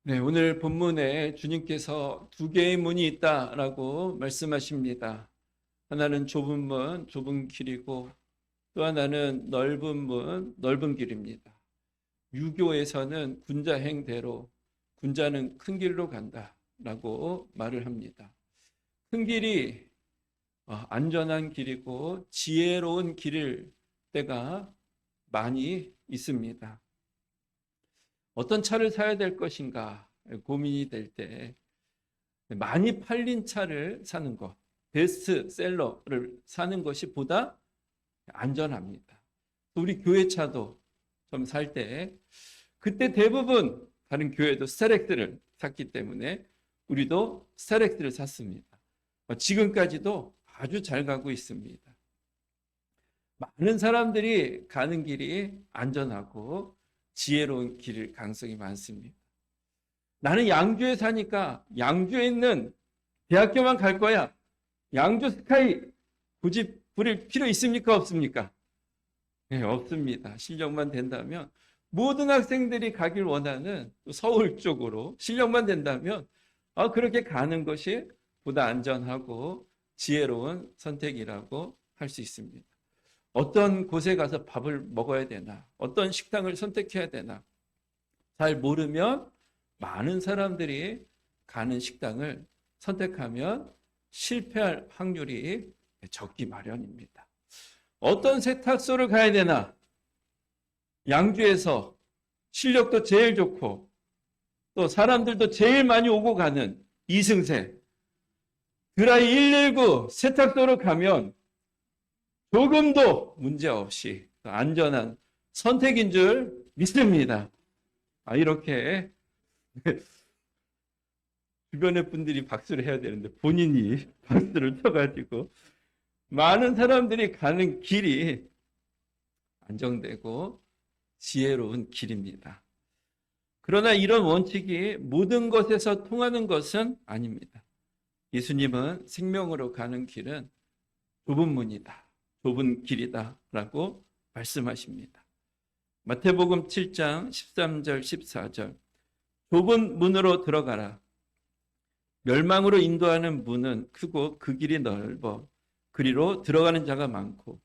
네, 오늘 본문에 주님께서 두 개의 문이 있다라고 말씀하십니다. 하나는 좁은 문, 좁은 길이고 또 하나는 넓은 문, 넓은 길입니다. 유교에서는 군자행대로 군자는 큰 길로 간다라고 말을 합니다. 큰 길이 안전한 길이고 지혜로운 길일 때가 많이 있습니다. 어떤 차를 사야 될 것인가 고민이 될 때 많이 팔린 차를 사는 것, 베스트셀러를 사는 것이 보다 안전합니다. 우리 교회 차도 좀 살 때 그때 대부분 다른 교회도 스타렉스를 샀기 때문에 우리도 스타렉스를 샀습니다. 지금까지도 아주 잘 가고 있습니다. 많은 사람들이 가는 길이 안전하고 지혜로운 길 가능성이 많습니다. 나는 양주에 사니까 양주에 있는 대학교만 갈 거야. 양주 스카이 굳이 부릴 필요 있습니까? 없습니까? 네, 없습니다. 실력만 된다면 모든 학생들이 가길 원하는 서울 쪽으로 실력만 된다면 그렇게 가는 것이 보다 안전하고 지혜로운 선택이라고 할 수 있습니다. 어떤 곳에 가서 밥을 먹어야 되나, 어떤 식당을 선택해야 되나 잘 모르면 많은 사람들이 가는 식당을 선택하면 실패할 확률이 적기 마련입니다. 어떤 세탁소를 가야 되나, 양주에서 실력도 제일 좋고 또 사람들도 제일 많이 오고 가는 이승세 드라이 119 세탁소로 가면 조금도 문제없이 안전한 선택인 줄 믿습니다. 이렇게 주변의 분들이 박수를 해야 되는데 본인이 박수를 쳐가지고 많은 사람들이 가는 길이 안정되고 지혜로운 길입니다. 그러나 이런 원칙이 모든 것에서 통하는 것은 아닙니다. 예수님은 생명으로 가는 길은 좁은 문이다, 좁은 길이다 라고 말씀하십니다. 마태복음 7장 13절 14절 좁은 문으로 들어가라. 멸망으로 인도하는 문은 크고 그 길이 넓어 그리로 들어가는 자가 많고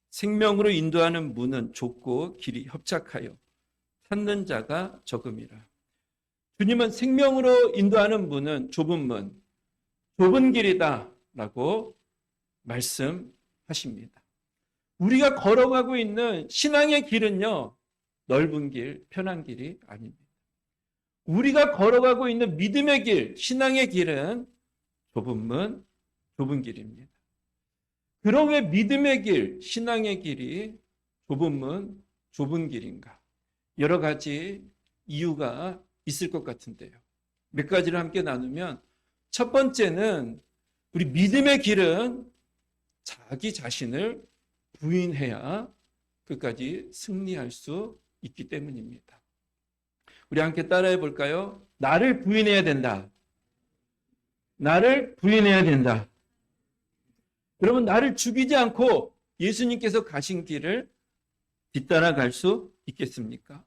생명으로 인도하는 문은 좁고 길이 협착하여 찾는 자가 적음이라. 주님은 생명으로 인도하는 문은 좁은 문, 좁은 길이다 라고 말씀하십니다. 우리가 걸어가고 있는 신앙의 길은요, 넓은 길, 편한 길이 아닙니다. 우리가 걸어가고 있는 믿음의 길, 신앙의 길은 좁은 문, 좁은 길입니다. 그럼 왜 믿음의 길, 신앙의 길이 좁은 문, 좁은 길인가? 여러 가지 이유가 있을 것 같은데요. 몇 가지를 함께 나누면 첫 번째는 우리 믿음의 길은 자기 자신을 부인해야 끝까지 승리할 수 있기 때문입니다. 우리 함께 따라해 볼까요? 나를 부인해야 된다. 나를 부인해야 된다. 여러분, 나를 죽이지 않고 예수님께서 가신 길을 뒤따라갈 수 있겠습니까?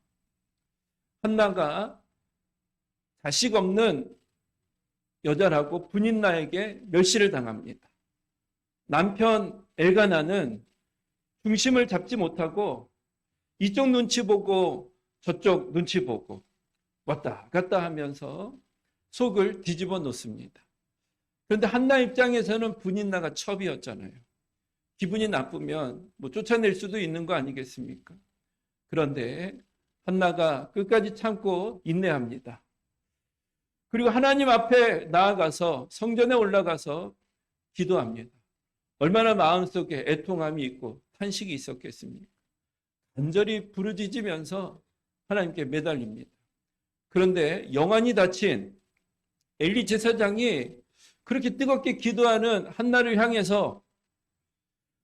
한나가 자식 없는 여자라고 분인나에게 멸시를 당합니다. 남편 엘가나는 중심을 잡지 못하고 이쪽 눈치 보고 저쪽 눈치 보고 왔다 갔다 하면서 속을 뒤집어 놓습니다. 그런데 한나 입장에서는 분인나가 첩이었잖아요. 기분이 나쁘면 쫓아낼 수도 있는 거 아니겠습니까? 그런데 한나가 끝까지 참고 인내합니다. 그리고 하나님 앞에 나아가서 성전에 올라가서 기도합니다. 얼마나 마음속에 애통함이 있고 탄식이 있었겠습니까? 간절히 부르짖으면서 하나님께 매달립니다. 그런데 영안이 닫힌 엘리 제사장이 그렇게 뜨겁게 기도하는 한나를 향해서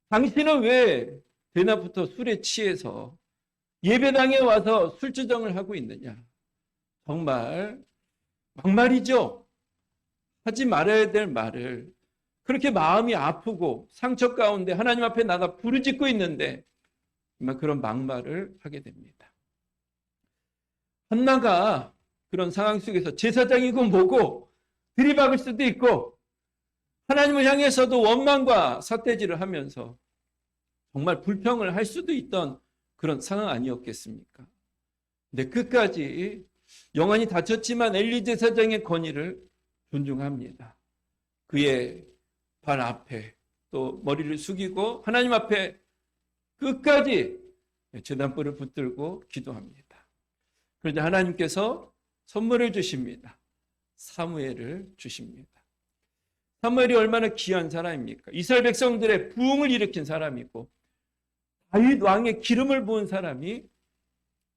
당신은 왜 대낮부터 술에 취해서 예배당에 와서 술주정을 하고 있느냐? 정말 막말이죠. 하지 말아야 될 말을 그렇게 마음이 아프고 상처 가운데 하나님 앞에 나가 부르짖고 있는데 그런 막말을 하게 됩니다. 한나가 그런 상황 속에서 제사장이고 뭐고 들이박을 수도 있고 하나님을 향해서도 원망과 삿대질을 하면서 정말 불평을 할 수도 있던 그런 상황 아니었겠습니까? 근데 끝까지 영안이 다쳤지만 엘리 제사장의 권위를 존중합니다. 그의 발 앞에 또 머리를 숙이고 하나님 앞에 끝까지 제단불을 붙들고 기도합니다. 그런데 하나님께서 선물을 주십니다. 사무엘을 주십니다. 사무엘이 얼마나 귀한 사람입니까? 이스라엘 백성들의 부흥을 일으킨 사람이고 다윗 왕의 기름을 부은 사람이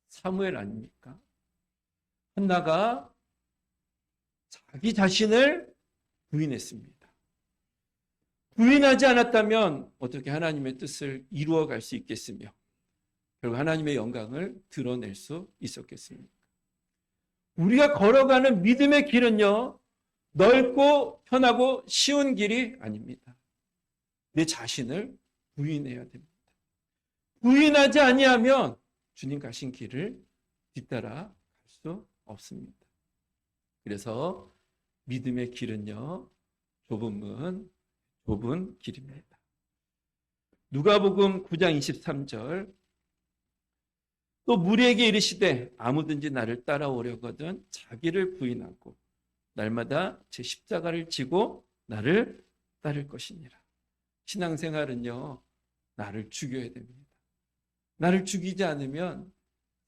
사무엘 아닙니까? 한나가 자기 자신을 부인했습니다. 부인하지 않았다면 어떻게 하나님의 뜻을 이루어갈 수 있겠으며 결국 하나님의 영광을 드러낼 수 있었겠습니까? 우리가 걸어가는 믿음의 길은요, 넓고 편하고 쉬운 길이 아닙니다. 내 자신을 부인해야 됩니다. 부인하지 아니하면 주님 가신 길을 뒤따라 갈 수 없습니다. 그래서 믿음의 길은요, 좁은 길입니다. 누가복음 9장 23절 또 무리에게 이르시되 아무든지 나를 따라오려거든 자기를 부인하고 날마다 제 십자가를 지고 나를 따를 것이니라. 신앙생활은요, 나를 죽여야 됩니다. 나를 죽이지 않으면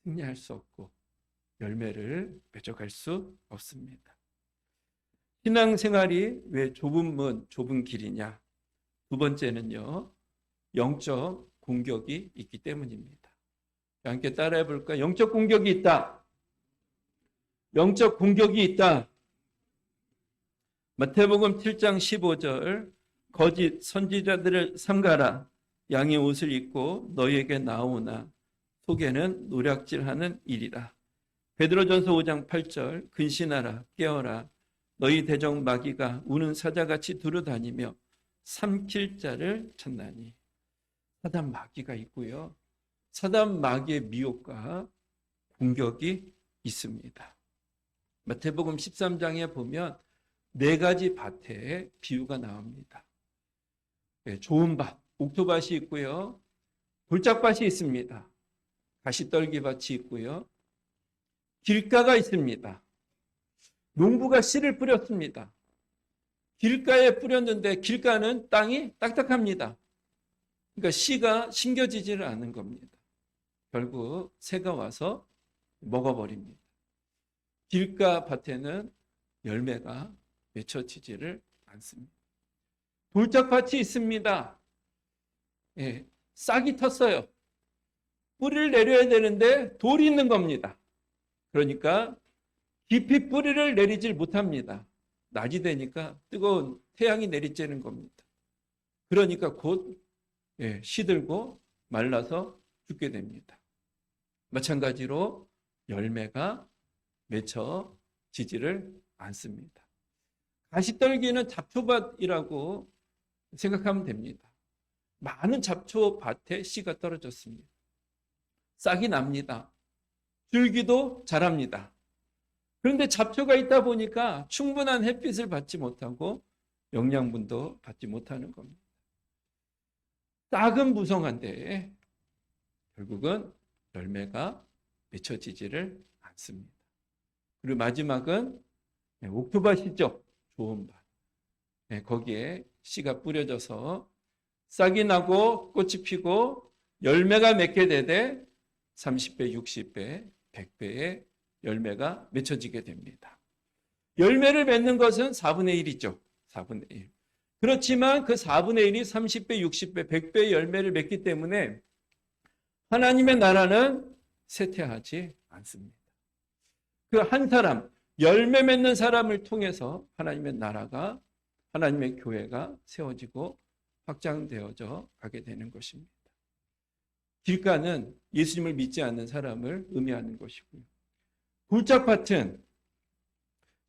승리할 수 없고 열매를 맺어갈 수 없습니다. 신앙생활이 왜 좁은 문, 좁은 길이냐? 두 번째는요, 영적 공격이 있기 때문입니다. 함께 따라해 볼까요? 영적 공격이 있다. 영적 공격이 있다. 마태복음 7장 15절 거짓 선지자들을 삼가라. 양의 옷을 입고 너희에게 나오나 속에는 노략질하는 일이라. 베드로전서 5장 8절 근신하라 깨어라 너희 대적 마귀가 우는 사자같이 두루다니며 삼킬 자를 찾나니. 사단 마귀가 있고요. 사단 마귀의 미혹과 공격이 있습니다. 마태복음 13장에 보면 4가지 밭의 비유가 나옵니다. 좋은 밭, 옥토밭이 있고요. 돌짝밭이 있습니다. 가시떨기밭이 있고요. 길가가 있습니다. 농부가 씨를 뿌렸습니다. 길가에 뿌렸는데 길가는 땅이 딱딱합니다. 그러니까 씨가 심겨지지를 않는 겁니다. 결국 새가 와서 먹어버립니다. 길가 밭에는 열매가 맺혀지지를 않습니다. 돌짝밭이 있습니다. 싹이 텄어요. 뿌리를 내려야 되는데 돌이 있는 겁니다. 그러니까 깊이 뿌리를 내리질 못합니다. 낮이 되니까 뜨거운 태양이 내리쬐는 겁니다. 그러니까 곧 시들고 말라서 죽게 됩니다. 마찬가지로 열매가 맺혀지지를 않습니다. 가시떨기는 잡초밭이라고 생각하면 됩니다. 많은 잡초밭에 씨가 떨어졌습니다. 싹이 납니다. 줄기도 자랍니다. 그런데 잡초가 있다 보니까 충분한 햇빛을 받지 못하고 영양분도 받지 못하는 겁니다. 싹은 무성한데 결국은 열매가 맺혀지지를 않습니다. 그리고 마지막은 옥토밭이죠. 좋은 밭. 거기에 씨가 뿌려져서 싹이 나고 꽃이 피고 열매가 맺게 되되 30배, 60배, 100배의 열매가 맺혀지게 됩니다. 열매를 맺는 것은 4분의 1이죠. 4분의 1. 그렇지만 그 4분의 1이 30배, 60배, 100배의 열매를 맺기 때문에 하나님의 나라는 쇠퇴하지 않습니다. 그 한 사람, 열매 맺는 사람을 통해서 하나님의 나라가, 하나님의 교회가 세워지고 확장되어져 가게 되는 것입니다. 길가는 예수님을 믿지 않는 사람을 의미하는 것이고요. 돌짝밭은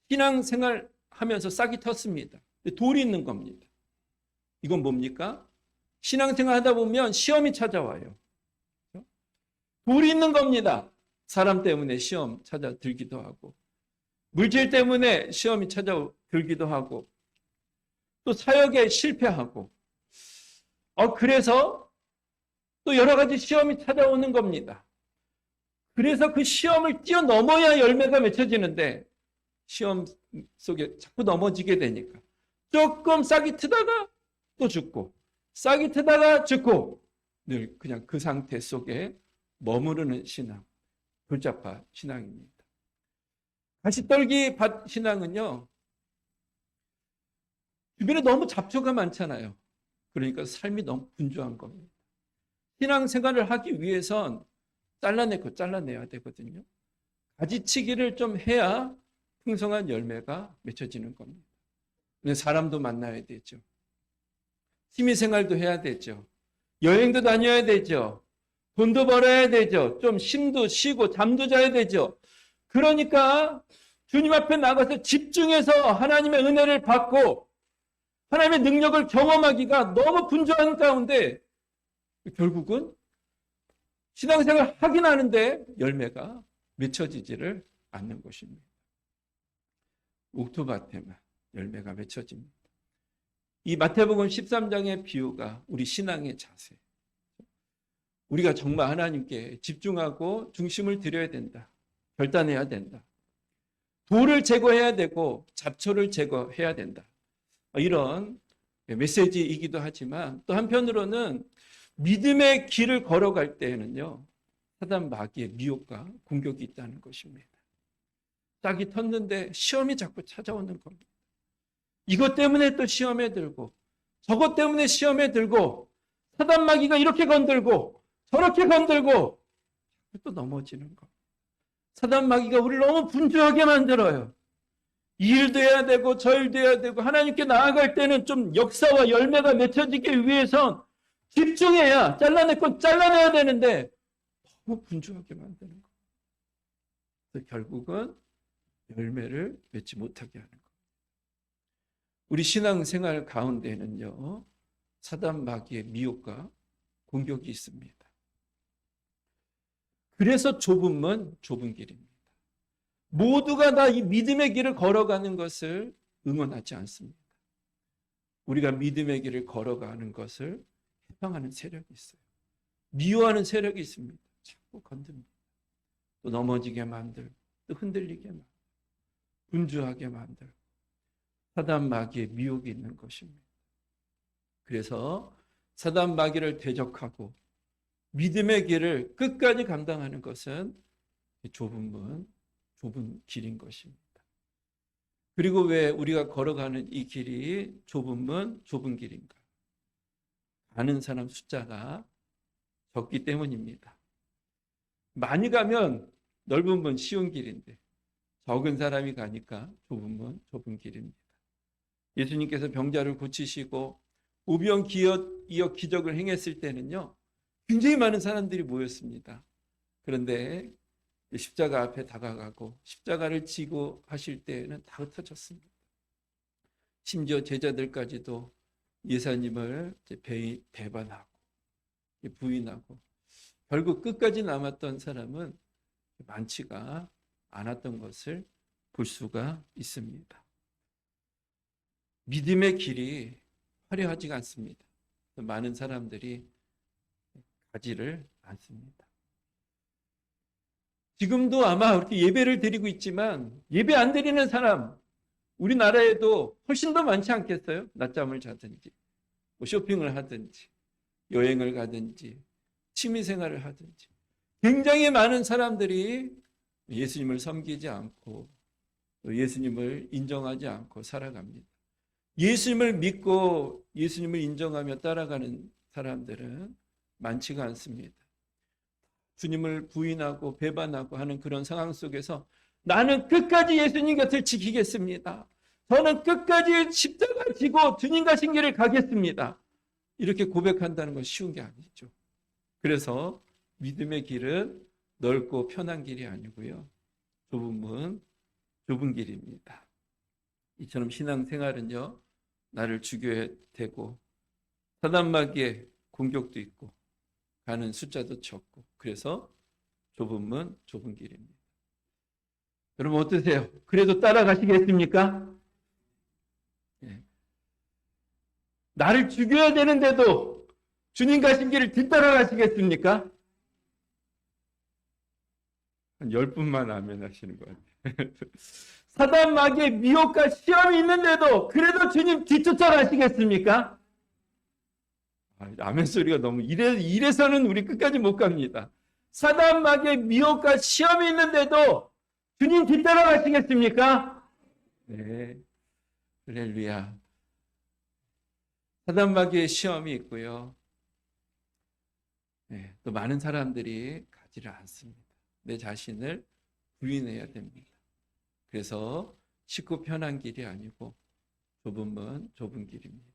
신앙생활 하면서 싹이 텄습니다. 돌이 있는 겁니다. 이건 뭡니까? 신앙생활 하다 보면 시험이 찾아와요. 돌이 있는 겁니다. 사람 때문에 시험 찾아들기도 하고 물질 때문에 시험이 찾아들기도 하고 또 사역에 실패하고 그래서 또 여러 가지 시험이 찾아오는 겁니다. 그래서 그 시험을 뛰어넘어야 열매가 맺혀지는데 시험 속에 자꾸 넘어지게 되니까 조금 싹이 트다가 또 죽고 싹이 트다가 죽고 늘 그냥 그 상태 속에 머무르는 신앙, 불자파 신앙입니다. 가시떨기 밭 신앙은요, 주변에 너무 잡초가 많잖아요. 그러니까 삶이 너무 분주한 겁니다. 신앙생활을 하기 위해선 잘라내야 되거든요. 가지치기를 좀 해야 풍성한 열매가 맺혀지는 겁니다. 사람도 만나야 되죠. 취미생활도 해야 되죠. 여행도 다녀야 되죠. 돈도 벌어야 되죠. 좀 힘도 쉬고 잠도 자야 되죠. 그러니까 주님 앞에 나가서 집중해서 하나님의 은혜를 받고 하나님의 능력을 경험하기가 너무 분주한 가운데 결국은 신앙생활 하긴 하는데 열매가 맺혀지지를 않는 것입니다. 옥토밭에만 열매가 맺혀집니다. 이 마태복음 13장의 비유가 우리 신앙의 자세. 우리가 정말 하나님께 집중하고 중심을 드려야 된다. 결단해야 된다. 돌을 제거해야 되고 잡초를 제거해야 된다. 이런 메시지이기도 하지만 또 한편으로는 믿음의 길을 걸어갈 때에는요, 사단 마귀의 미혹과 공격이 있다는 것입니다. 싹이 텄는데 시험이 자꾸 찾아오는 겁니다. 이것 때문에 또 시험에 들고 저것 때문에 시험에 들고 사단 마귀가 이렇게 건들고 저렇게 건들고 또 넘어지는 것. 사단 마귀가 우리를 너무 분주하게 만들어요. 이 일도 해야 되고 저 일도 해야 되고 하나님께 나아갈 때는 좀 역사와 열매가 맺혀지기 위해선 집중해야 잘라낼 건 잘라내야 되는데 너무 분주하게 만드는 것. 그래서 결국은 열매를 맺지 못하게 하는 것. 우리 신앙생활 가운데는요, 사단 마귀의 미혹과 공격이 있습니다. 그래서 좁은 문, 좁은 길입니다. 모두가 다 이 믿음의 길을 걸어가는 것을 응원하지 않습니다. 우리가 믿음의 길을 걸어가는 것을 해방하는 세력이 있어요. 미워하는 세력이 있습니다. 자꾸 건듭니다. 또 넘어지게 만들고 또 흔들리게 만들고 분주하게 만들고 사단 마귀의 미혹이 있는 것입니다. 그래서 사단 마귀를 대적하고 믿음의 길을 끝까지 감당하는 것은 좁은 문, 좁은 길인 것입니다. 그리고 왜 우리가 걸어가는 이 길이 좁은 문, 좁은 길인가? 가는 사람 숫자가 적기 때문입니다. 많이 가면 넓은 문, 쉬운 길인데 적은 사람이 가니까 좁은 문, 좁은 길입니다. 예수님께서 병자를 고치시고 오병이어 기적을 행했을 때는요, 굉장히 많은 사람들이 모였습니다. 그런데 십자가 앞에 다가가고 십자가를 지고 하실 때에는 다 흩어졌습니다. 심지어 제자들까지도 예수님을 배반하고 부인하고 결국 끝까지 남았던 사람은 많지가 않았던 것을 볼 수가 있습니다. 믿음의 길이 화려하지가 않습니다. 많은 사람들이 가지를 않습니다. 지금도 아마 그렇게 예배를 드리고 있지만 예배 안 드리는 사람 우리나라에도 훨씬 더 많지 않겠어요? 낮잠을 자든지 뭐 쇼핑을 하든지 여행을 가든지 취미생활을 하든지 굉장히 많은 사람들이 예수님을 섬기지 않고 예수님을 인정하지 않고 살아갑니다. 예수님을 믿고 예수님을 인정하며 따라가는 사람들은 많지가 않습니다. 주님을 부인하고 배반하고 하는 그런 상황 속에서 나는 끝까지 예수님 곁을 지키겠습니다. 저는 끝까지 십자가 지고 주님 가신 길을 가겠습니다. 이렇게 고백한다는 건 쉬운 게 아니죠. 그래서 믿음의 길은 넓고 편한 길이 아니고요. 좁은 문, 좁은 길입니다. 이처럼 신앙생활은요, 나를 죽여야 되고 사단 마귀의 공격도 있고 가는 숫자도 적고 그래서 좁은 문, 좁은 길입니다. 여러분 어떠세요? 그래도 따라가시겠습니까? 예. 나를 죽여야 되는데도 주님 가신 길을 뒤따라가시겠습니까? 한 10분만 아멘 하시는 것 같아요. 사단 마귀의 미혹과 시험이 있는데도 그래도 주님 뒤쫓아가시겠습니까? 아멘 소리가 너무 이래서는 우리 끝까지 못 갑니다. 사단 마귀의 미혹과 시험이 있는데도 주님 뒤따라가시겠습니까? 네, 할렐루야. 사단 마귀의 시험이 있고요. 네, 또 많은 사람들이 가지를 않습니다. 내 자신을 부인해야 됩니다. 그래서 쉽고 편한 길이 아니고 좁은 문, 좁은 길입니다.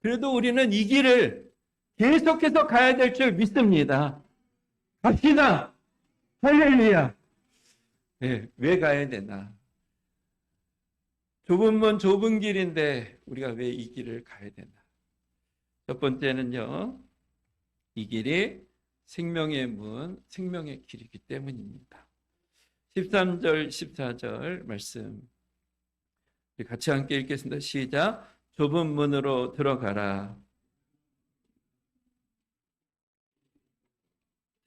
그래도 우리는 이 길을 계속해서 가야 될 줄 믿습니다. 갑시다. 할렐루야. 네, 왜 가야 되나? 좁은 문, 좁은 길인데 우리가 왜 이 길을 가야 되나? 첫 번째는요. 이 길이 생명의 문, 생명의 길이기 때문입니다. 13절, 14절 말씀 같이 함께 읽겠습니다. 시작. 좁은 문으로 들어가라.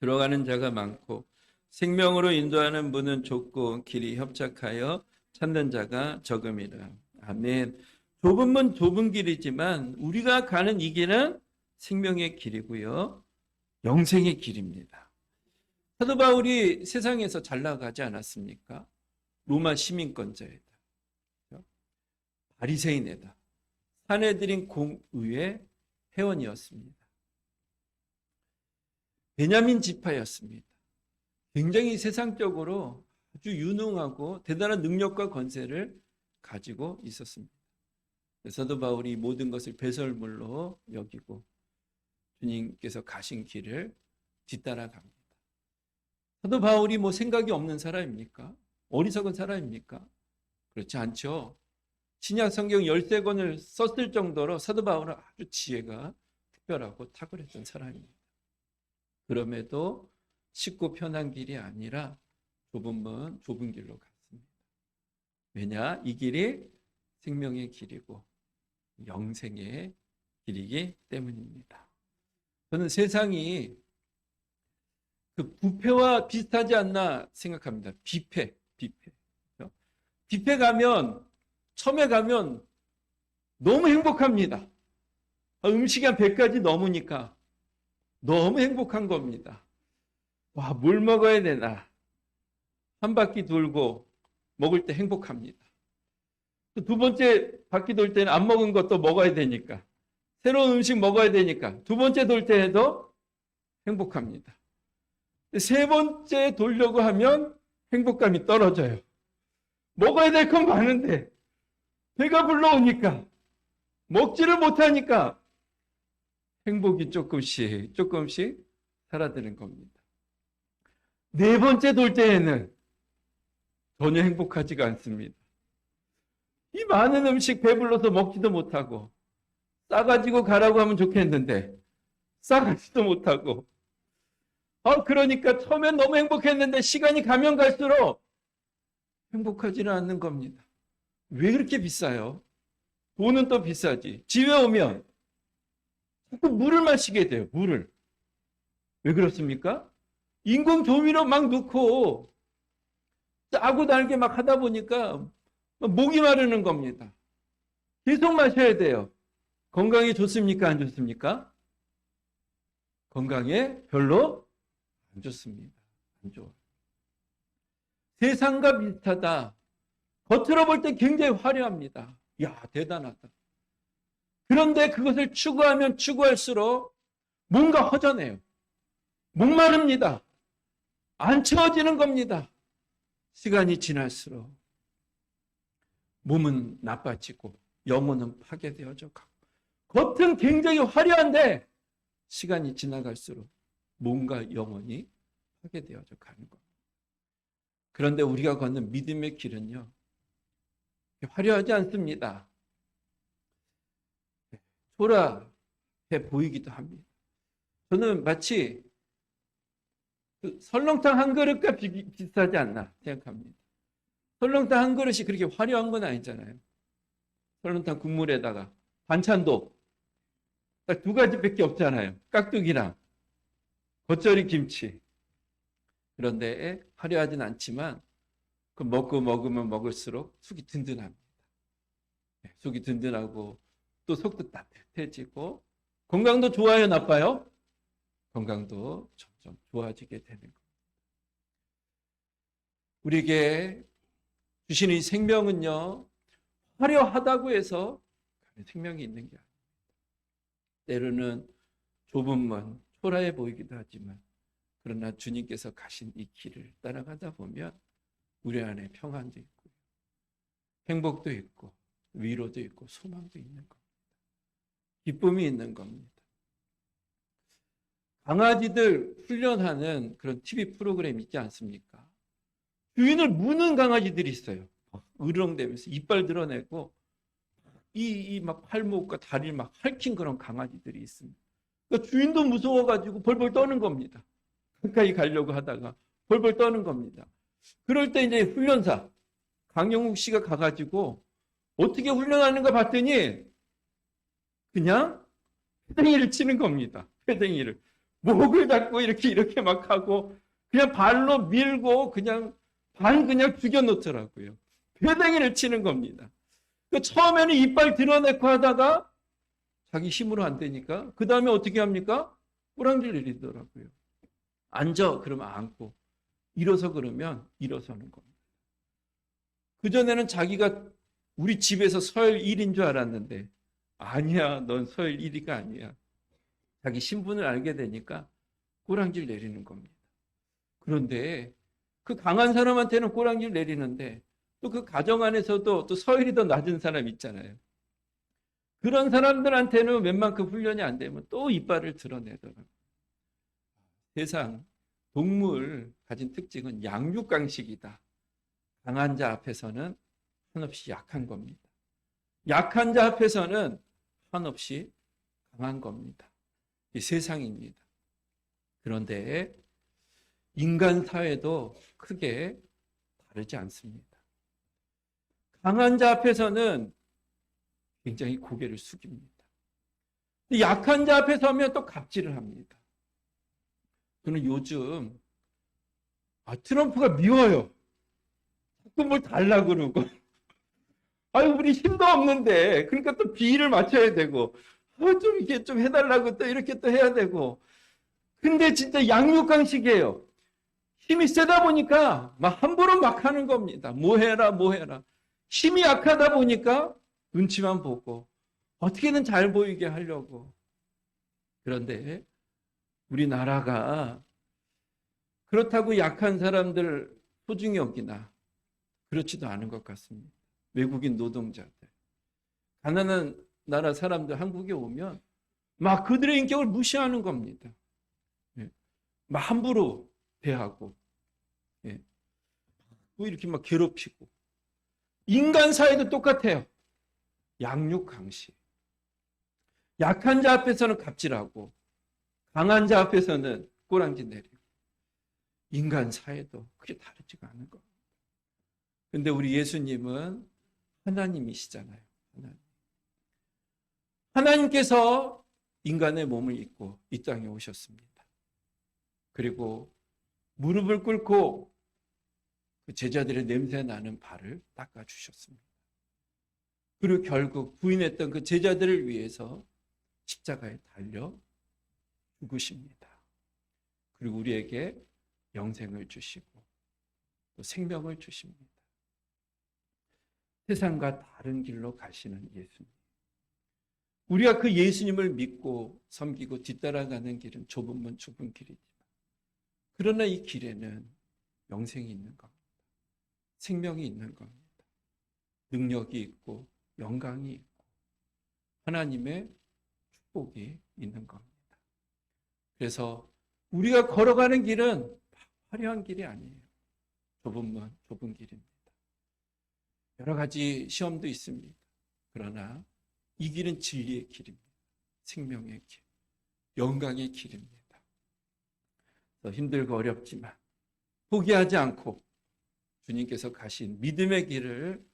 들어가는 자가 많고 생명으로 인도하는 문은 좁고 길이 협착하여 찾는 자가 적음이라. 아멘. 좁은 문, 좁은 길이지만 우리가 가는 이 길은 생명의 길이고요. 영생의 길입니다. 사도 바울이 세상에서 잘 나가지 않았습니까? 로마 시민권자이다. 바리새인이다. 사내들인 공의회 회원이었습니다. 베냐민 지파였습니다. 굉장히 세상적으로 아주 유능하고 대단한 능력과 권세를 가지고 있었습니다. 사도 바울이 모든 것을 배설물로 여기고 주님께서 가신 길을 뒤따라갑니다. 사도 바울이 뭐 생각이 없는 사람입니까? 어리석은 사람입니까? 그렇지 않죠. 신약 성경 13권을 썼을 정도로 사도 바울은 아주 지혜가 특별하고 탁월했던 사람입니다. 그럼에도 쉽고 편한 길이 아니라 좁은 문, 좁은 길로 갔습니다. 왜냐? 이 길이 생명의 길이고 영생의 길이기 때문입니다. 저는 세상이 그 부패와 비슷하지 않나 생각합니다. 뷔페. 뷔페 가면, 처음에 가면 너무 행복합니다. 음식이 한 100가지 넘으니까 너무 행복한 겁니다. 와, 뭘 먹어야 되나. 한 바퀴 돌고 먹을 때 행복합니다. 두 번째 바퀴 돌 때는 안 먹은 것도 먹어야 되니까. 새로운 음식 먹어야 되니까. 두 번째 돌 때에도 행복합니다. 세 번째 돌려고 하면 행복감이 떨어져요. 먹어야 될 건 많은데 배가 불러오니까 먹지를 못하니까 행복이 조금씩 사라지는 겁니다. 네 번째 돌 때에는 전혀 행복하지가 않습니다. 이 많은 음식 배불러서 먹지도 못하고 싸가지고 가라고 하면 좋겠는데 싸가지도 못하고 그러니까 처음엔 너무 행복했는데 시간이 가면 갈수록 행복하지는 않는 겁니다. 왜 그렇게 비싸요? 돈은 또 비싸지. 집에 오면 자꾸 물을 마시게 돼요. 물을. 왜 그렇습니까? 인공 조미료 막 넣고 짜고 달게 막 하다 보니까 목이 마르는 겁니다. 계속 마셔야 돼요. 건강에 좋습니까? 안 좋습니까? 건강에 별로 안 좋습니다. 안 좋아요. 세상과 비슷하다. 겉으로 볼 때 굉장히 화려합니다. 이야, 대단하다. 그런데 그것을 추구하면 추구할수록 뭔가 허전해요. 목마릅니다. 안 채워지는 겁니다. 시간이 지날수록 몸은 나빠지고 영혼은 파괴되어져 가고 겉은 굉장히 화려한데 시간이 지나갈수록 몸과 영혼이 파괴되어져 가는 겁니다. 그런데 우리가 걷는 믿음의 길은요, 화려하지 않습니다. 초라해 보이기도 합니다. 저는 마치 설렁탕 한 그릇과 비슷하지 않나 생각합니다. 설렁탕 한 그릇이 그렇게 화려한 건 아니잖아요. 설렁탕 국물에다가 반찬도 딱 두 가지밖에 없잖아요. 깍두기랑 겉절이 김치. 그런데 화려하진 않지만 그 먹고 먹으면 먹을수록 속이 든든합니다. 속이 든든하고 또 속도 따뜻해지고 건강도 좋아요, 나빠요? 건강도 점점 좋아지게 되는 겁니다. 우리에게 주시는 이 생명은요, 화려하다고 해서 생명이 있는 게 아닙니다. 때로는 좁은 문, 초라해 보이기도 하지만 그러나 주님께서 가신 이 길을 따라가다 보면 우리 안에 평안도 있고 행복도 있고 위로도 있고 소망도 있는 겁니다. 기쁨이 있는 겁니다. 강아지들 훈련하는 그런 TV 프로그램 있지 않습니까? 주인을 무는 강아지들이 있어요. 으렁대면서 이빨 드러내고 이 막 팔목과 다리를 막 핥힌 그런 강아지들이 있습니다. 그러니까 주인도 무서워가지고 벌벌 떠는 겁니다. 가까이 가려고 하다가 벌벌 떠는 겁니다. 그럴 때 이제 훈련사 강영욱 씨가 가가지고 어떻게 훈련하는가 봤더니 그냥 패댕이를 치는 겁니다. 패댕이를. 목을 잡고 이렇게 막 하고 그냥 발로 밀고 그냥 죽여놓더라고요. 패댕이를 치는 겁니다. 처음에는 이빨 드러내고 하다가 자기 힘으로 안 되니까 그 다음에 어떻게 합니까? 꼬랑지를 내리더라고요. 앉아 그러면 앉고 일어서 그러면 일어서는 겁니다. 그전에는 자기가 우리 집에서 서열 1인 줄 알았는데 아니야, 넌 서열 1위가 아니야. 자기 신분을 알게 되니까 꼬랑지를 내리는 겁니다. 그런데 그 강한 사람한테는 꼬랑지를 내리는데 또 그 가정 안에서도 또 서열이 더 낮은 사람 있잖아요. 그런 사람들한테는 웬만큼 훈련이 안 되면 또 이빨을 드러내더라고요. 세상 동물 가진 특징은 양육강식이다. 강한 자 앞에서는 한없이 약한 겁니다. 약한 자 앞에서는 한없이 강한 겁니다. 이 세상입니다. 그런데 인간 사회도 크게 다르지 않습니다. 강한 자 앞에서는 굉장히 고개를 숙입니다. 약한 자 앞에 서면 또 갑질을 합니다. 저는 요즘 트럼프가 미워요. 자꾸 뭘 달라고 그러고. 아유, 우리 힘도 없는데. 그러니까 또 비위를 맞춰야 되고. 좀 이렇게 좀 해달라고 또 이렇게 또 해야 되고. 근데 진짜 양육강식이에요. 힘이 세다 보니까 막 함부로 막 하는 겁니다. 뭐 해라, 뭐 해라. 힘이 약하다 보니까 눈치만 보고 어떻게든 잘 보이게 하려고. 그런데 우리나라가 그렇다고 약한 사람들 소중히 여기나 그렇지도 않은 것 같습니다. 외국인 노동자들. 가난한 나라 사람들 한국에 오면 막 그들의 인격을 무시하는 겁니다. 막 함부로 대하고 뭐 이렇게 막 괴롭히고. 인간 사회도 똑같아요. 양육강식. 약한 자 앞에서는 갑질하고 강한 자 앞에서는 꼬랑지 내리고. 인간 사회도 그게 다르지가 않은 겁니다. 근데 우리 예수님은 하나님이시잖아요. 하나님께서 인간의 몸을 입고 이 땅에 오셨습니다. 그리고 무릎을 꿇고 그 제자들의 냄새 나는 발을 닦아주셨습니다. 그리고 결국 부인했던 그 제자들을 위해서 십자가에 달려 죽으십니다. 그리고 우리에게 영생을 주시고 또 생명을 주십니다. 세상과 다른 길로 가시는 예수님. 우리가 그 예수님을 믿고 섬기고 뒤따라가는 길은 좁은 길이지만 그러나 이 길에는 영생이 있는 겁니다. 생명이 있는 겁니다. 능력이 있고 영광이 있고 하나님의 축복이 있는 겁니다. 그래서 우리가 걸어가는 길은 화려한 길이 아니에요. 좁은 길입니다. 여러 가지 시험도 있습니다. 그러나 이 길은 진리의 길입니다. 생명의 길, 영광의 길입니다. 힘들고 어렵지만 포기하지 않고 주님께서 가신 믿음의 길을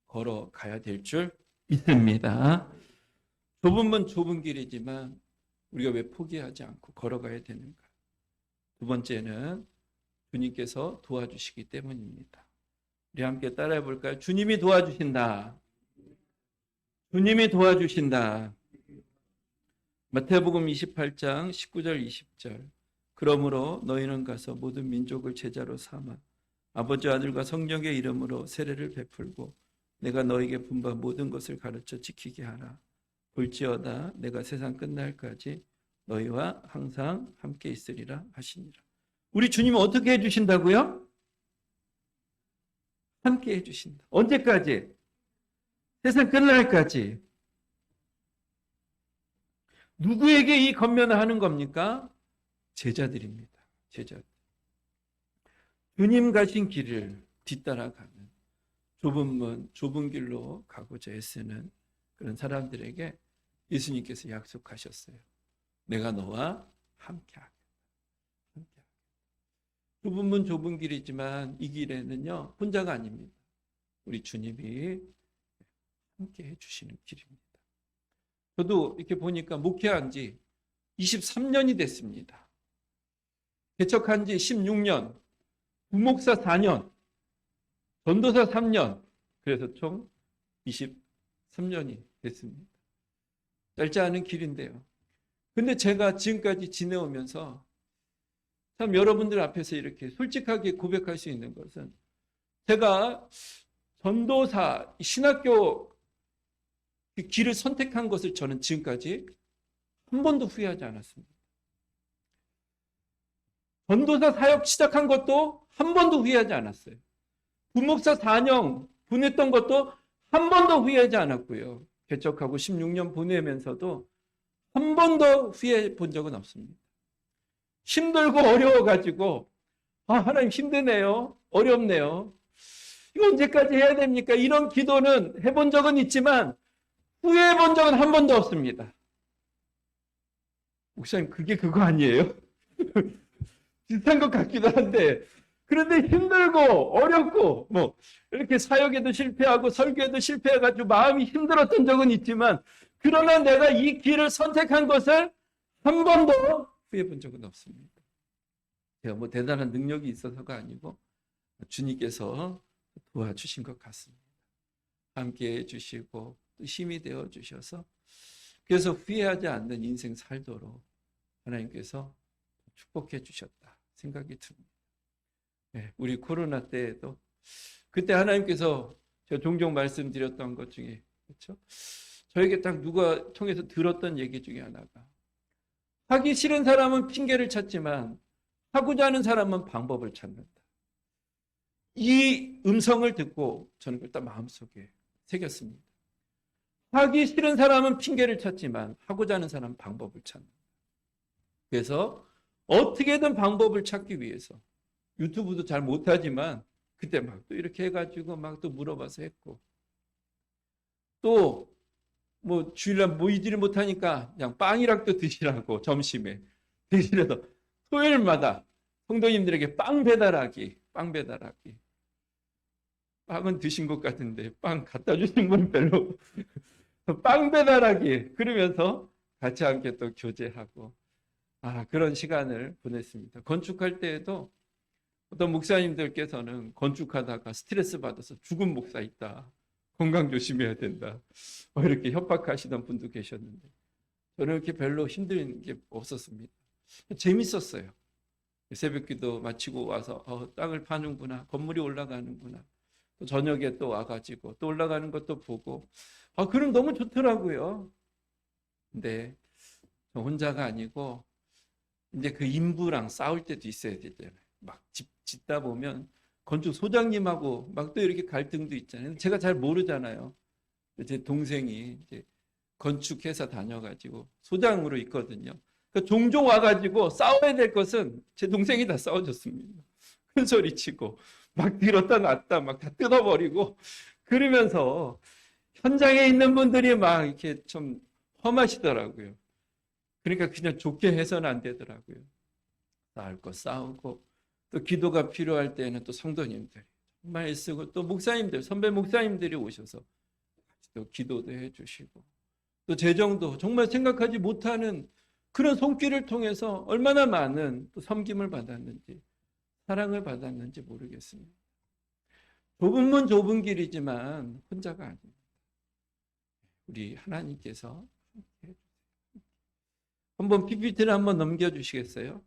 걸어가야 될 줄 믿습니다. 좁은 문 좁은 길이지만 우리가 왜 포기하지 않고 걸어가야 되는가? 두 번째는 주님께서 도와주시기 때문입니다. 우리 함께 따라해 볼까요? 주님이 도와주신다. 주님이 도와주신다. 마태복음 28장 19절 20절. 그러므로 너희는 가서 모든 민족을 제자로 삼아 아버지 아들과 성령의 이름으로 세례를 베풀고 내가 너에게 분부한 모든 것을 가르쳐 지키게 하라. 볼지어다 내가 세상 끝날까지 너희와 항상 함께 있으리라 하시니라. 우리 주님은 어떻게 해주신다고요? 함께 해주신다. 언제까지? 세상 끝날까지. 누구에게 이 권면을 하는 겁니까? 제자들입니다. 제자들. 주님 가신 길을 뒤따라가는 좁은 문, 좁은 길로 가고자 애쓰는 그런 사람들에게 예수님께서 약속하셨어요. 내가 너와 함께하겠다. 좁은 문, 좁은 길이지만 이 길에는요, 혼자가 아닙니다. 우리 주님이 함께 해주시는 길입니다. 저도 이렇게 보니까 목회한 지 23년이 됐습니다. 개척한 지 16년, 부목사 4년, 전도사 3년, 그래서 총 23년이 됐습니다. 짧지 않은 길인데요. 근데 제가 지금까지 지내오면서 참 여러분들 앞에서 이렇게 솔직하게 고백할 수 있는 것은 제가 전도사, 신학교 그 길을 선택한 것을 저는 지금까지 한 번도 후회하지 않았습니다. 전도사 사역 시작한 것도 한 번도 후회하지 않았어요. 부목사 4년 보냈던 것도 한 번도 후회하지 않았고요. 개척하고 16년 보내면서도 한 번도 후회해 본 적은 없습니다. 힘들고 어려워가지고 하나님 힘드네요. 어렵네요. 이거 언제까지 해야 됩니까? 이런 기도는 해본 적은 있지만 후회해 본 적은 한 번도 없습니다. 목사님 그게 그거 아니에요? 비슷한 것 같기도 한데 그런데 힘들고 어렵고 뭐 이렇게 사역에도 실패하고 설교에도 실패해가지고 마음이 힘들었던 적은 있지만 그러나 내가 이 길을 선택한 것을 한 번도 후회해 본 적은 없습니다. 제가 뭐 대단한 능력이 있어서가 아니고 주님께서 도와주신 것 같습니다. 함께 해주시고 힘이 되어 주셔서 그래서 후회하지 않는 인생 살도록 하나님께서 축복해 주셨다 생각이 듭니다. 네, 우리 코로나 때에도 그때 하나님께서 제가 종종 말씀드렸던 것 중에 그렇죠? 저에게 딱 누가 통해서 들었던 얘기 중에 하나가 하기 싫은 사람은 핑계를 찾지만 하고자 하는 사람은 방법을 찾는다. 이 음성을 듣고 저는 일단 마음속에 새겼습니다. 하기 싫은 사람은 핑계를 찾지만 하고자 하는 사람은 방법을 찾는다. 그래서 어떻게든 방법을 찾기 위해서 유튜브도 잘 못하지만 그때 막 또 이렇게 해가지고 막 또 물어봐서 했고 또 뭐 주일날 모이지를 못하니까 그냥 빵이라도 드시라고 점심에 대신해서 토요일마다 성도님들에게 빵 배달하기 빵은 드신 것 같은데 빵 갖다 주신 분 별로 빵 배달하기 그러면서 같이 함께 또 교제하고 그런 시간을 보냈습니다. 건축할 때에도 어떤 목사님들께서는 건축하다가 스트레스 받아서 죽은 목사 있다. 건강 조심해야 된다. 이렇게 협박하시던 분도 계셨는데 저는 이렇게 별로 힘든 게 없었습니다. 재밌었어요. 새벽기도 마치고 와서 땅을 파는구나. 건물이 올라가는구나. 또 저녁에 또 와가지고 또 올라가는 것도 보고 그럼 너무 좋더라고요. 근데 저 혼자가 아니고 이제 그 인부랑 싸울 때도 있어야 되잖아요. 막 짓다 보면 건축 소장님하고 막 또 이렇게 갈등도 있잖아요. 제가 잘 모르잖아요. 제 동생이 이제 건축회사 다녀가지고 소장으로 있거든요. 그러니까 종종 와가지고 싸워야 될 것은 제 동생이 다 싸워줬습니다. 큰 소리 치고 막 들었다 놨다 막 다 뜯어버리고 그러면서 현장에 있는 분들이 막 이렇게 좀 험하시더라고요. 그러니까 그냥 좋게 해서는 안 되더라고요. 싸울 거 싸우고 또 기도가 필요할 때는 또 성도님들이 정말 애쓰고 또 목사님들, 선배 목사님들이 오셔서 또 기도도 해주시고 또 재정도 정말 생각하지 못하는 그런 손길을 통해서 얼마나 많은 또 섬김을 받았는지 사랑을 받았는지 모르겠습니다. 좁은 문 좁은 길이지만 혼자가 아닙니다. 우리 하나님께서 한번 PPT를 한번 넘겨주시겠어요?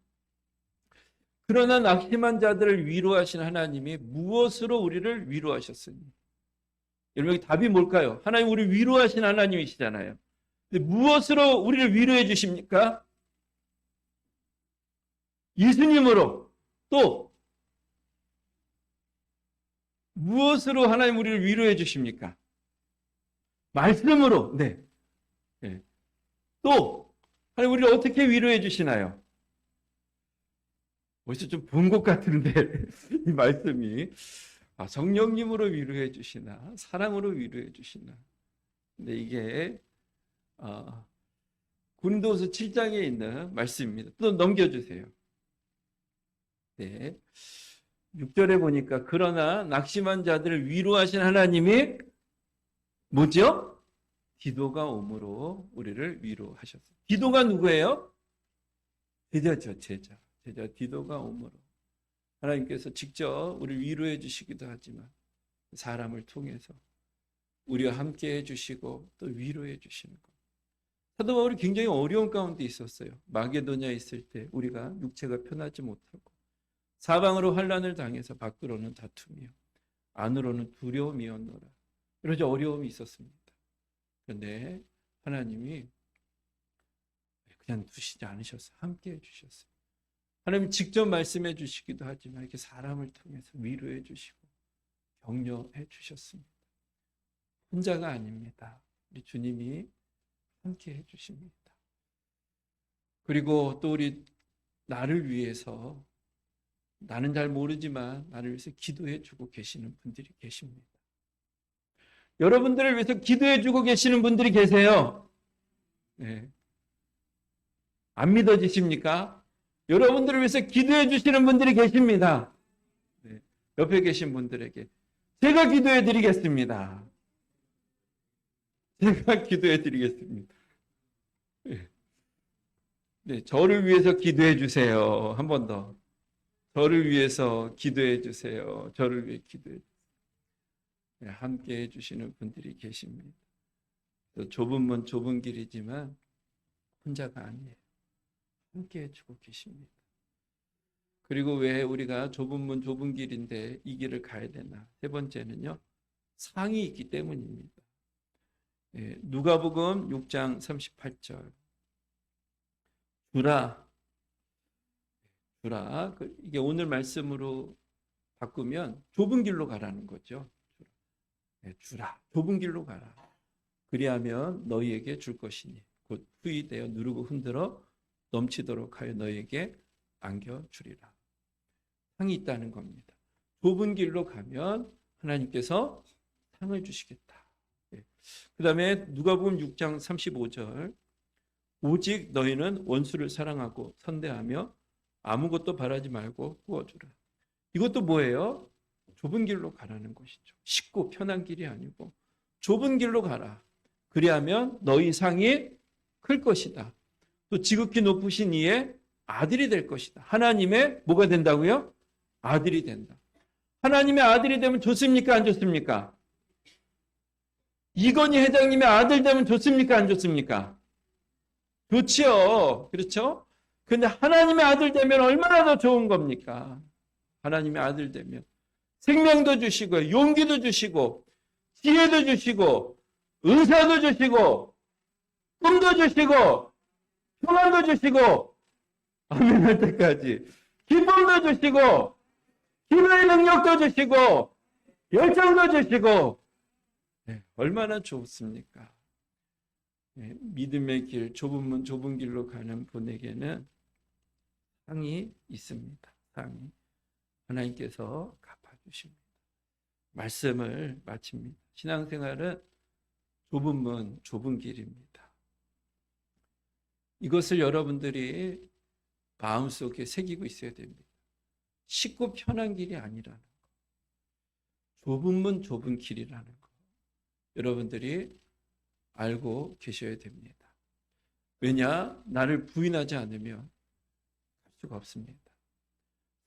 그러나 낙심한 자들을 위로하신 하나님이 무엇으로 우리를 위로하셨으니? 여러분 답이 뭘까요? 하나님 우리 위로하신 하나님이시잖아요. 근데 무엇으로 우리를 위로해 주십니까? 예수님으로. 또 무엇으로 하나님 우리를 위로해 주십니까? 말씀으로. 네. 네. 또 하나님 우리를 어떻게 위로해 주시나요? 어디서 좀 본 것 같은데 이 말씀이 성령님으로 위로해 주시나 사랑으로 위로해 주시나. 근데 이게 고린도후서 7장에 있는 말씀입니다. 또 넘겨주세요. 네. 6절에 보니까 그러나 낙심한 자들을 위로하신 하나님이 뭐죠? 디도가 오므로 우리를 위로하셨어요. 디도가 누구예요? 제자죠, 제자. 제자 디도가 오므로 하나님께서 직접 우리를 위로해 주시기도 하지만 사람을 통해서 우리와 함께 해주시고 또 위로해 주시는 것. 사도 바울이 굉장히 어려운 가운데 있었어요. 마게도냐에 있을 때 우리가 육체가 편하지 못하고 사방으로 환난을 당해서 밖으로는 다툼이요 안으로는 두려움이었노라. 이런 어려움이 있었습니다. 그런데 하나님이 그냥 두시지 않으셨어요. 함께 해주셨어요. 하나님 직접 말씀해 주시기도 하지만 이렇게 사람을 통해서 위로해 주시고 격려해 주셨습니다. 혼자가 아닙니다. 우리 주님이 함께 해 주십니다. 그리고 또 우리 나를 위해서 나는 잘 모르지만 나를 위해서 기도해 주고 계시는 분들이 계십니다. 여러분들을 위해서 기도해 주고 계시는 분들이 계세요. 네. 안 믿어지십니까? 여러분들을 위해서 기도해 주시는 분들이 계십니다. 네. 옆에 계신 분들에게 제가 기도해 드리겠습니다. 제가 기도해 드리겠습니다. 네. 네, 저를 위해서 기도해 주세요. 한 번 더. 저를 위해서 기도해 주세요. 저를 위해 기도해 주세요. 네, 함께 해주시는 분들이 계십니다. 좁은 문 좁은 길이지만 혼자가 아니에요. 함께 해주고 계십니다. 그리고 왜 우리가 좁은 문 좁은 길인데 이 길을 가야 되나? 세 번째는요. 상이 있기 때문입니다. 예, 누가복음 6장 38절 주라 이게 오늘 말씀으로 바꾸면 좁은 길로 가라는 거죠. 주라 좁은 길로 가라. 그리하면 너희에게 줄 것이니 곧 후이되어 누르고 흔들어 넘치도록 하여 너희에게 안겨주리라. 상이 있다는 겁니다. 좁은 길로 가면 하나님께서 상을 주시겠다. 그 다음에 누가복음 6장 35절 오직 너희는 원수를 사랑하고 선대하며 아무것도 바라지 말고 구워주라. 이것도 뭐예요? 좁은 길로 가라는 것이죠. 쉽고 편한 길이 아니고 좁은 길로 가라. 그리하면 너희 상이 클 것이다. 또 지극히 높으신 이의 아들이 될 것이다. 하나님의 뭐가 된다고요? 아들이 된다. 하나님의 아들이 되면 좋습니까? 안 좋습니까? 이건희 회장님의 아들 되면 좋습니까? 안 좋습니까? 좋지요. 그렇죠? 근데 하나님의 아들 되면 얼마나 더 좋은 겁니까? 하나님의 아들 되면 생명도 주시고 용기도 주시고 지혜도 주시고 의사도 주시고 꿈도 주시고 평안도 주시고 아멘 할 때까지 기쁨도 주시고 기도의 능력도 주시고 열정도 주시고 얼마나 좋습니까? 믿음의 길 좁은 문 좁은 길로 가는 분에게는 상이 있습니다. 상이 하나님께서 갚아주십니다. 말씀을 마칩니다. 신앙생활은 좁은 문 좁은 길입니다. 이것을 여러분들이 마음속에 새기고 있어야 됩니다. 쉽고 편한 길이 아니라는 것. 좁은 문 좁은 길이라는 거 여러분들이 알고 계셔야 됩니다. 왜냐? 나를 부인하지 않으면 갈 수가 없습니다.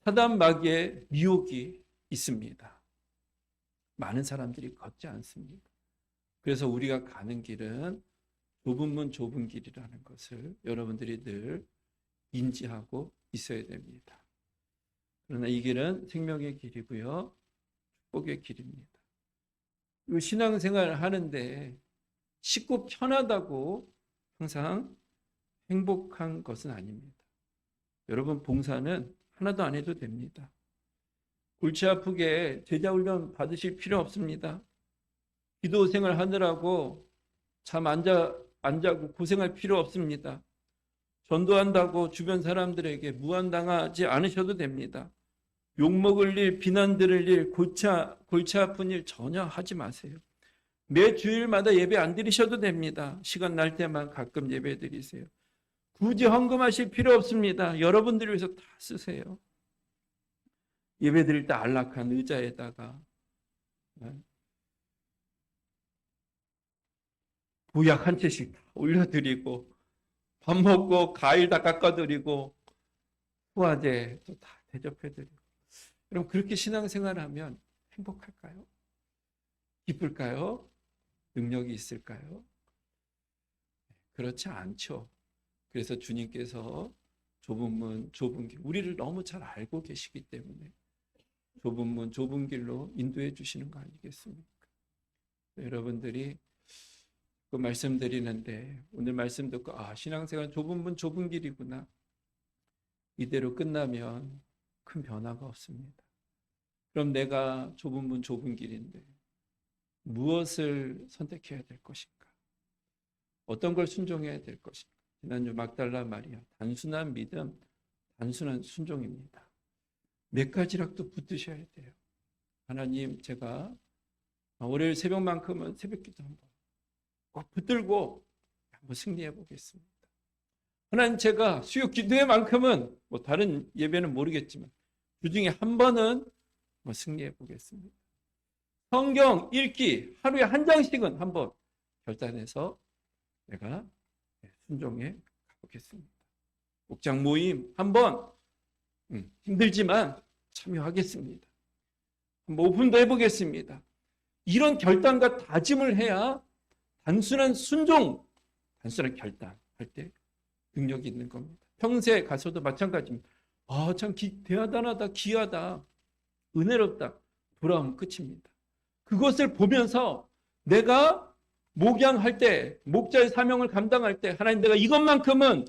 사단 마귀의 미혹이 있습니다. 많은 사람들이 걷지 않습니다. 그래서 우리가 가는 길은 좁은 문 좁은 길이라는 것을 여러분들이 늘 인지하고 있어야 됩니다. 그러나 이 길은 생명의 길이고요. 축복의 길입니다. 이 신앙생활 하는데 쉽고 편하다고 항상 행복한 것은 아닙니다. 여러분 봉사는 하나도 안 해도 됩니다. 골치 아프게 제자훈련 받으실 필요 없습니다. 기도 생활 하느라고 잠 안 자고 고생할 필요 없습니다. 전도한다고 주변 사람들에게 무안당하지 않으셔도 됩니다. 욕먹을 일, 비난 들을 일, 골치 아픈 일 전혀 하지 마세요. 매 주일마다 예배 안 드리셔도 됩니다. 시간 날 때만 가끔 예배 드리세요. 굳이 헌금하실 필요 없습니다. 여러분들을 위해서 다 쓰세요. 예배 드릴 때 안락한 의자에다가 보약 한 채씩 올려드리고 밥 먹고 과일 다 깎아드리고 소화제 또 다 대접해드리고 여러분 그렇게 신앙생활하면 행복할까요? 기쁠까요? 능력이 있을까요? 그렇지 않죠. 그래서 주님께서 좁은 문 좁은 길 우리를 너무 잘 알고 계시기 때문에 좁은 문 좁은 길로 인도해 주시는 거 아니겠습니까? 여러분들이 그 말씀드리는데 오늘 말씀 듣고 신앙생활 좁은 문 좁은 길이구나. 이대로 끝나면 큰 변화가 없습니다. 그럼 내가 좁은 문 좁은 길인데 무엇을 선택해야 될 것인가? 어떤 걸 순종해야 될 것인가? 지난주 막달라 마리아 단순한 믿음, 단순한 순종입니다. 몇 가지락도 붙드셔야 돼요. 하나님 제가 월요일 새벽만큼은 새벽기도 한번 꼭 붙들고 한번 승리해 보겠습니다. 하나님 제가 수요 기도회만큼은 다른 예배는 모르겠지만 그중에 한 번은 승리해 보겠습니다. 성경 읽기 하루에 한 장씩은 한번 결단해서 내가 순종해 가보겠습니다. 목장 모임 한번 힘들지만 참여하겠습니다. 한번 오픈도 해보겠습니다. 이런 결단과 다짐을 해야 단순한 순종, 단순한 결단할 때 능력이 있는 겁니다. 평소에 가서도 마찬가지입니다. 참 대단하다, 귀하다, 은혜롭다. 돌아오면 끝입니다. 그것을 보면서 내가 목양할 때, 목자의 사명을 감당할 때 하나님 내가 이것만큼은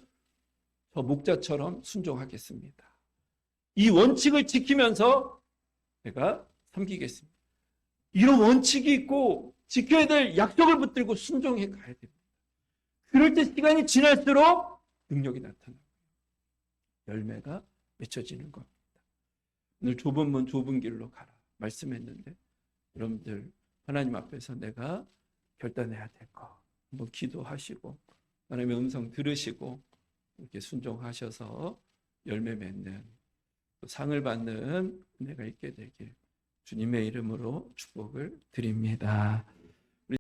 저 목자처럼 순종하겠습니다. 이 원칙을 지키면서 내가 섬기겠습니다. 이런 원칙이 있고 지켜야 될 약속을 붙들고 순종해 가야 됩니다. 그럴 때 시간이 지날수록 능력이 나타나고 열매가 맺혀지는 겁니다. 오늘 좁은 문 좁은 길로 가라 말씀했는데 여러분들 하나님 앞에서 내가 결단해야 될 거 한번 기도하시고 하나님의 음성 들으시고 이렇게 순종하셔서 열매 맺는 상을 받는 은혜가 있게 되길 주님의 이름으로 축복을 드립니다.